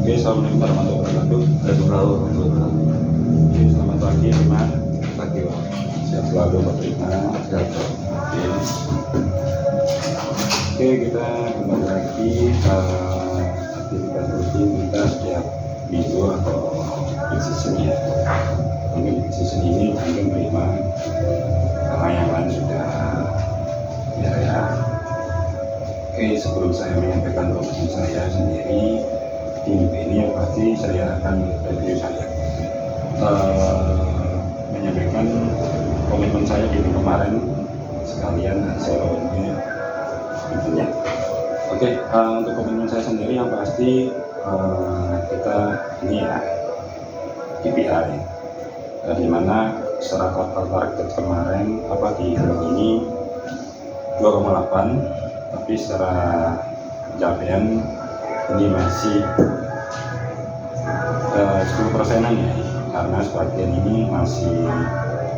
Oke, assalamualaikum warahmatullahi wabarakatuh. Waalaikumsalam. Oke, selamat pagi, teman. Pagi, Pak. Sehat selalu, Pak Prima. Sehat, Pak. Oke. Oke, kita kembali lagi ke aktivitas rutin kita setiap minggu atau di season ya. Mungkin di season ini mungkin Prima karena yang lain sudah ya. Oke, sebelum saya menyampaikan komitmen saya sendiri di minggu ini yang pasti saya akan review saya menyampaikan komitmen saya di minggu kemarin sekalian hasilnya intinya. Oke, untuk komitmen saya sendiri yang pasti kita ini ya KPI di mana secara total target kemarin di bulan ini 2,8, tapi secara pencapaian ini masih 10%-an ya, karena sebagian ini masih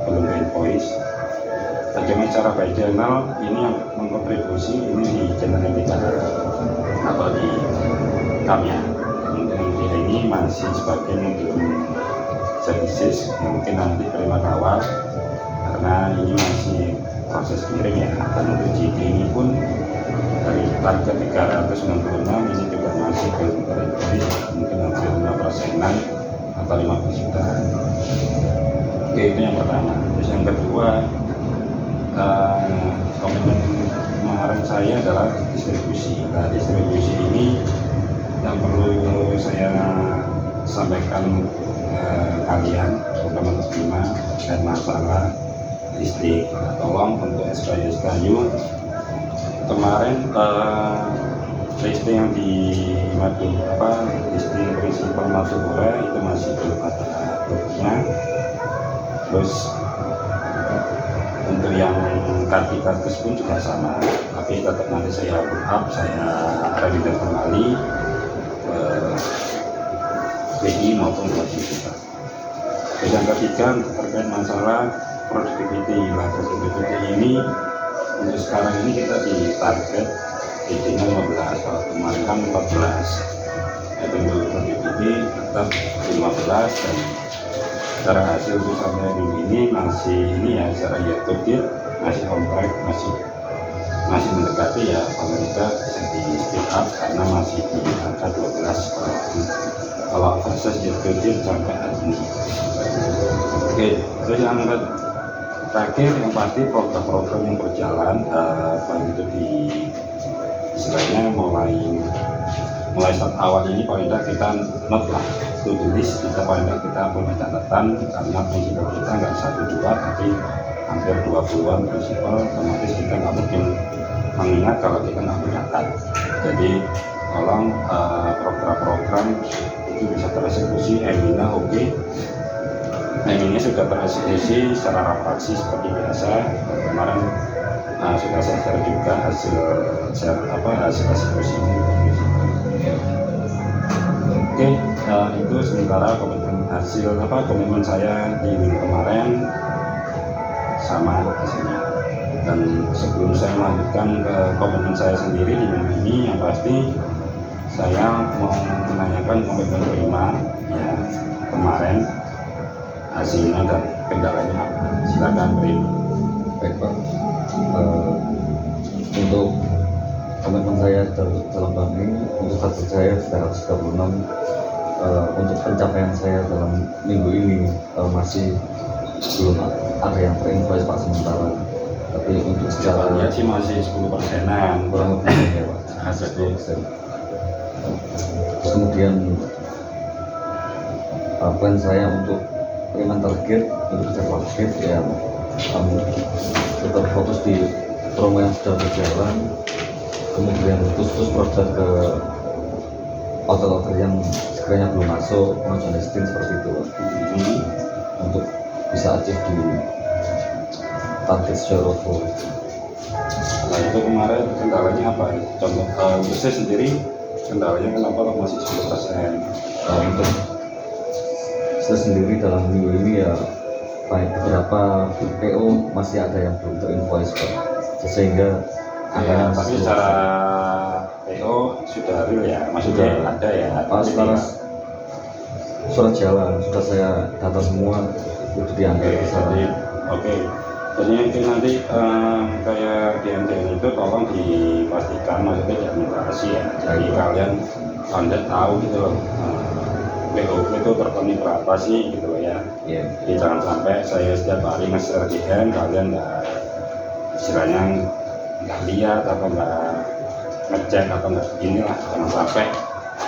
belum invoice. Cuma cara by channel ini yang mengkontribusi ini di channel yang kita atau di kami ya. Kemudian ini masih sebagian yang belum services, mungkin nanti terima kawal karena ini masih proses kirim ya. Dan untuk GD ini pun dari target 396 ini juga masih belum terinvoice, mungkin hampir 5%-an atau 50 juta. Oke, itu yang pertama. Terus yang kedua, komitmen kemarin saya adalah distribusi. Nah, distribusi ini yang perlu saya sampaikan kalian, terutama terima dan masalah listrik. Tolong untuk SKU kemarin listing yang di listing prinsipal Madura itu masih belum ada produknya. Terus untuk yang kartis pun juga sama, tapi tetap nanti saya up, saya revider kembali BI maupun kita. Terus yang ketiga terkait masalah productivity. Nah, productivity ini untuk sekarang ini kita di target bikinnya 15, kalau kemarin kan 14 ya. Untuk productivity tetap 15 dan secara hasil itu sampai minggu ini masih ini ya, secara year-to-date masih on track, masih mendekati ya, pemerintah bisa di speed up karena masih di angka 12 kalau versus year-to-date sampai hari ini. Oke, terus yang terakhir yang pasti program-program yang berjalan baik itu di istilahnya mulai saat awal ini paling tidak kita not lah to do list, kita paling tidak kita punya catatan karena prinsipal kita nggak 1-2 tapi hampir 20-an prinsipal, otomatis kita nggak mungkin mengingat kalau kita nggak mencatat. Jadi tolong program-program itu bisa tereksekusi. Emina oke, Emina sudah tereksekusi secara rapaksi seperti biasa. Kemarin sudah saya share juga hasil eksekusi ini. Oke, itu sementara komitmen saya di minggu kemarin sama hasilnya. Dan sebelum saya melanjutkan ke komitmen saya sendiri di minggu ini, yang pasti saya mau menanyakan komitmen Prima ya kemarin hasilnya dan kendalanya apa. Silakan Prima. Baik, Pak. Untuk komitmen saya dalam tahun ini, untuk target saya 336, untuk pencapaian saya dalam minggu ini masih belum ada yang terinvoice Pak sementara. Tapi untuk secara ya sih masih 10%-an kurang lebih ya Pak, hasil 10%. Terus kemudian plan saya untuk penerimaan target, untuk kejar target ya tetap fokus di promo yang sudah berjalan, kemudian khusus produk ke hotel-hotel yang sekiranya belum masuk, mencoba listing seperti itu untuk bisa achieve di target secara full. Nah, itu kemarin kendalanya apa? Contoh untuk saya sendiri kendalanya kenapa kok masih 10%? Untuk saya sendiri dalam minggu ini ya beberapa PO masih ada yang belum terinvoice Pak, sehingga Ya, tapi secara PO sudah real ya, maksudnya Sudah. ada ya. Sekarang surat jalan sudah saya data semua itu diambil Oke, ke sana. oke. Jadi itu nanti kayak di MTN itu tolong dipastikan, maksudnya diadministrasi ya. Jadi kalian Anda tahu gitu loh, PO itu terpenuhi berapa sih gitu loh ya. Iya. Jadi jangan sampai saya setiap hari nge-share DM kalian nggak, istilahnya nggak lihat atau nggak ngecek atau nggak begini lah, jangan sampai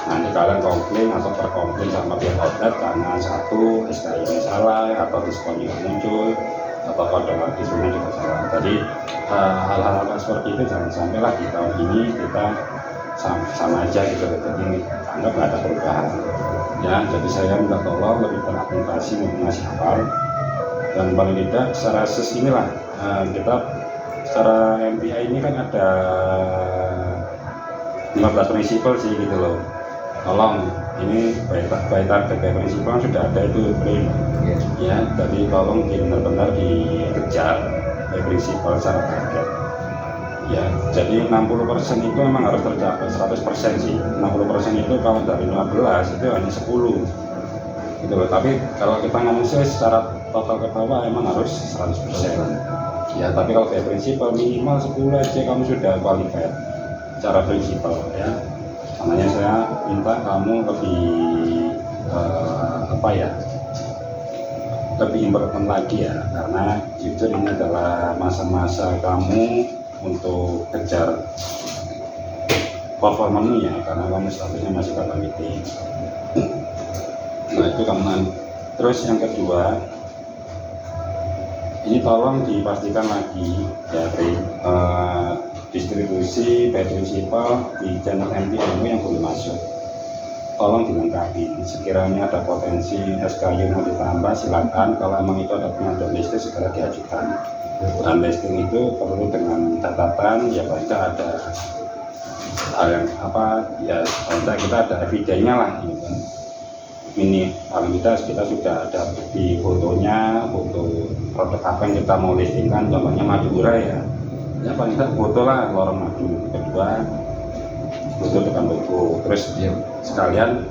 nanti kalian komplain atau terkomplain sama pihak outlet karena satu SKI-nya salah atau diskonnya nggak muncul atau kode aktifnya juga salah. Jadi hal-hal seperti itu jangan sampai lah di tahun ini kita sama aja gitu. Jadi anggap nggak ada perubahan ya. Jadi saya minta tolong lebih teradministrasi mengasih hafal, dan paling tidak secara inilah kita secara MPI ini kan ada 15 prinsipal sih gitu loh. Tolong ini baik target baik prinsipal sudah ada itu print Iya. ya, jadi tolong benar-benar dikejar baik prinsipal secara target ya. Jadi 60% itu memang harus tercapai 100% sih. 60% itu kalau dari 15 itu hanya 10 gitu loh. Tapi kalau kita ngomong secara total ke bawah emang harus 100% ya. Tapi kalau kayak prinsipal minimal 10 aja kamu sudah qualified secara prinsipal ya. Makanya saya minta kamu lebih lebih improvement lagi ya, karena jujur ini adalah masa-masa kamu untuk kejar performamu ya, karena kamu statusnya masih kakak meeting. Nah itu kamu. Terus yang kedua, ini tolong dipastikan lagi ya, distribusi by prinsipal di channel MPMU yang belum masuk, tolong dilengkapi. Sekiranya ada potensi SKU mau ditambah silakan, kalau emang itu ada pengaduan listing segera diajukan. Dan listing itu perlu dengan catatan ya, baca ada hal yang ya, baca kita ada evidennya lah gitu kan. Ini paling kita sudah ada bukti fotonya, foto produk apa yang kita mau listingkan, contohnya Madura ya paling tidak foto lah lorong madu. Kedua foto depan toko, terus sekalian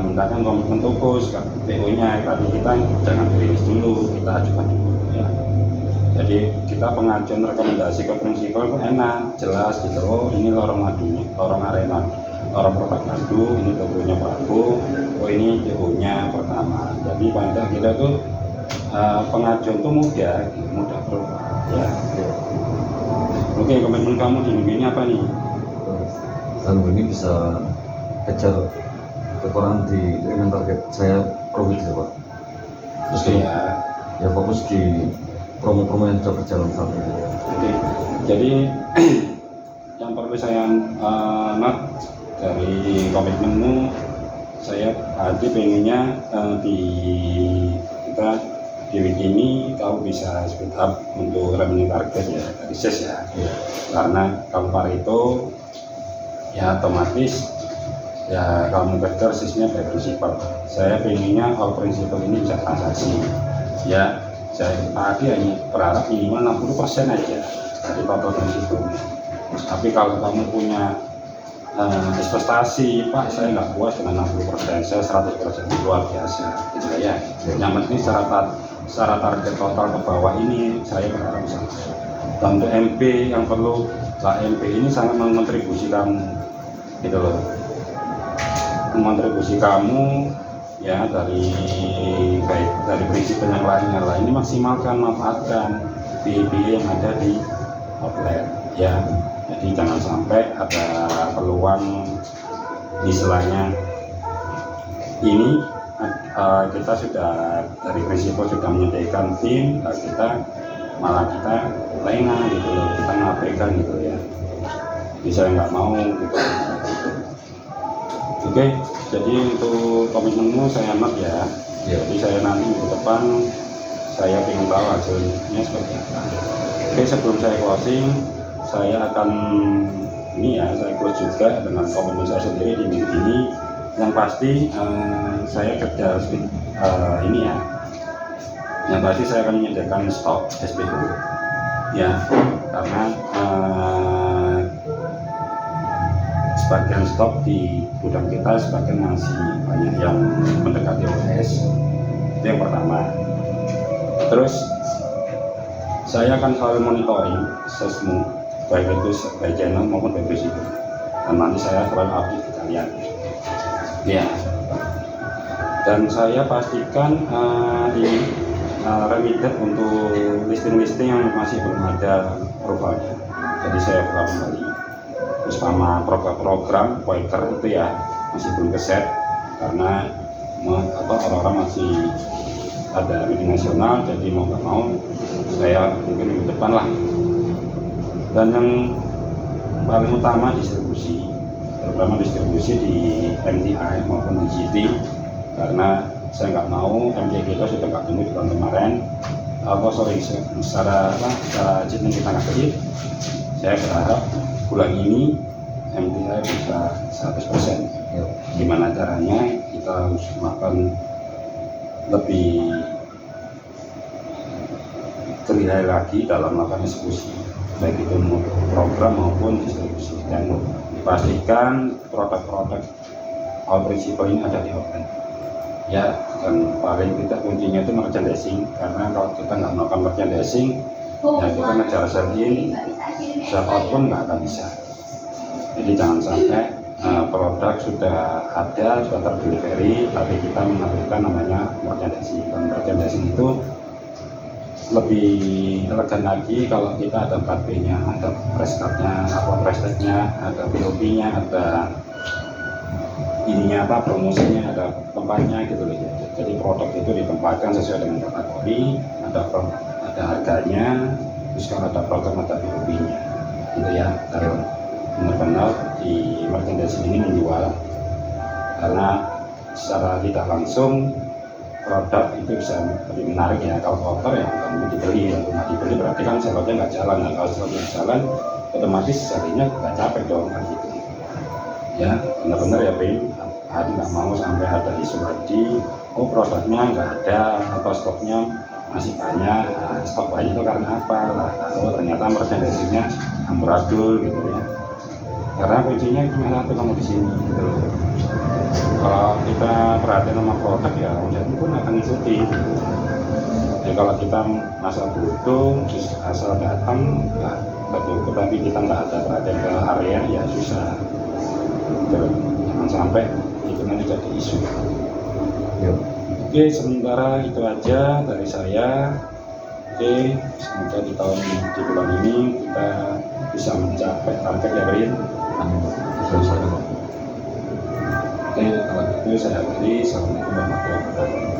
mintakan komitmen toko PO nya, tapi kita jangan rilis dulu, kita ajukan dulu ya. Jadi kita pengajuan rekomendasi ke prinsipal itu enak, jelas gitu. Oh ini lorong madunya, lorong arena, lorong produk madu, ini tokonya Prabu, oh ini PO nya pertama. Jadi paling tidak kita tuh pengajuan tuh mudah bro ya. Oke, komitmen kamu di minggu ini apa nih? Dan ini bisa kejar kekurangan dengan target saya profit ya Pak. Terus ya fokus di promo-promo yang sudah berjalan saat ini. Oke, jadi yang perlu saya not dari komitmenmu, saya tadi pengennya kita di week ini kamu bisa speed up untuk revenue target ya dari sales ya. Karena kalau Pareto ya otomatis ya kamu kejar sisnya by prinsipal. Saya pengennya all prinsipal ini bisa transaksi ya. Saya tadi hanya berharap minimal 60% aja dari total prinsipal. Tapi kalau kamu punya ekspektasi, Pak saya nggak puas dengan 60%, saya 100% luar biasa gitu ya. Yang penting secara target total ke bawah ini saya berharap bisa. Dan untuk MP yang perlu lah, MP ini sangat mengontribusi kamu gitu loh, mengontribusi kamu ya dari prinsip yang lainnya lah. Ini maksimalkan, manfaatkan BB yang ada di outlet ya. Jadi jangan sampai ada peluang istilahnya ini kita sudah dari prinsipal sudah menyediakan tim, kita lengah gitu loh, kita ngabaikan gitu ya. Jadi saya nggak mau gitu. Oke, jadi untuk komitmenmu saya not ya. Jadi saya nanti minggu depan saya ingin tahu hasilnya seperti apa. Oke, sebelum saya closing, saya akan saya close juga dengan komitmen saya sendiri di minggu ini. Yang pasti saya kerja ini ya. Yang pasti saya akan menyediakan stok SPU ya, karena sebagian stok di gudang kita, sebagian masih banyak yang mendekati OS. Itu yang pertama. Terus saya akan selalu monitoring sesmu, baik itu by channel maupun by presiden, dan nanti saya selalu update ke kalian ya. Dan saya pastikan ini remediate untuk listing-listing yang masih belum ada profilnya, jadi saya buka kembali. Terus sama program Quaker itu ya masih belum keset karena orang-orang masih ada meeting nasional, jadi mau nggak mau saya mungkin minggu depan lah. Dan yang paling utama distribusi, terutama distribusi di MTI maupun di GT, karena saya nggak mau MTI kita sudah nggak tumbuh di tahun kemarin, secara chipnya kita nggak kredit. Saya berharap bulan ini MTI bisa 100%. Gimana caranya kita harus makan lebih terlihat lagi dalam melakukan eksekusi, baik itu program maupun distribusi, dan dipastikan produk-produk all principle ini ada di outlet ya. Dan paling kita kuncinya itu merchandising, karena kalau kita nggak melakukan merchandising ya kita ngejar sell-in, sell-out pun nggak akan bisa. Jadi jangan sampai produk sudah ada, sudah terdelivery, tapi kita menampilkan namanya merchandising. Dan merchandising itu lebih elegan lagi kalau kita ada 4P-nya, ada press card-nya, press tag-nya, ada POP-nya, ada ininya promosinya, ada tempatnya gitu loh. Jadi produk itu ditempatkan sesuai dengan kategori, ada harganya, terus kalau ada program ada POP-nya gitu ya. Dan benar-benar di merchandising ini menjual, karena secara tidak langsung produk itu bisa lebih menarik ya. Kalau kotor ya kamu dibeli, ya nggak dibeli berarti kan salonnya nggak jalan. Nah, kalau salonnya jalan otomatis salonnya nggak capek dong kan gitu ya. Benar-benar ya Bim, Adi nggak mau sampai ada isu lagi, produknya nggak ada atau stoknya masih banyak. Nah, stok banyak itu karena apa lah? Kalau ternyata merchandisingnya amburadul gitu ya. Karena kuncinya cuma satu, kamu di sini gitu. Kalau kita perhatian sama produk ya omset pun akan ikuti. Ya kalau kita masa butuh terus asal datang ya betul, tapi kita nggak ada perhatian ke area ya susah. Jangan sampai itu nanti jadi isu. Oke, sementara itu aja dari saya. Oke, semoga di bulan ini kita bisa mencapai target ya Rin. Amin. Oke, kalau gitu saya akhiri. Assalamualaikum warahmatullahi wabarakatuh.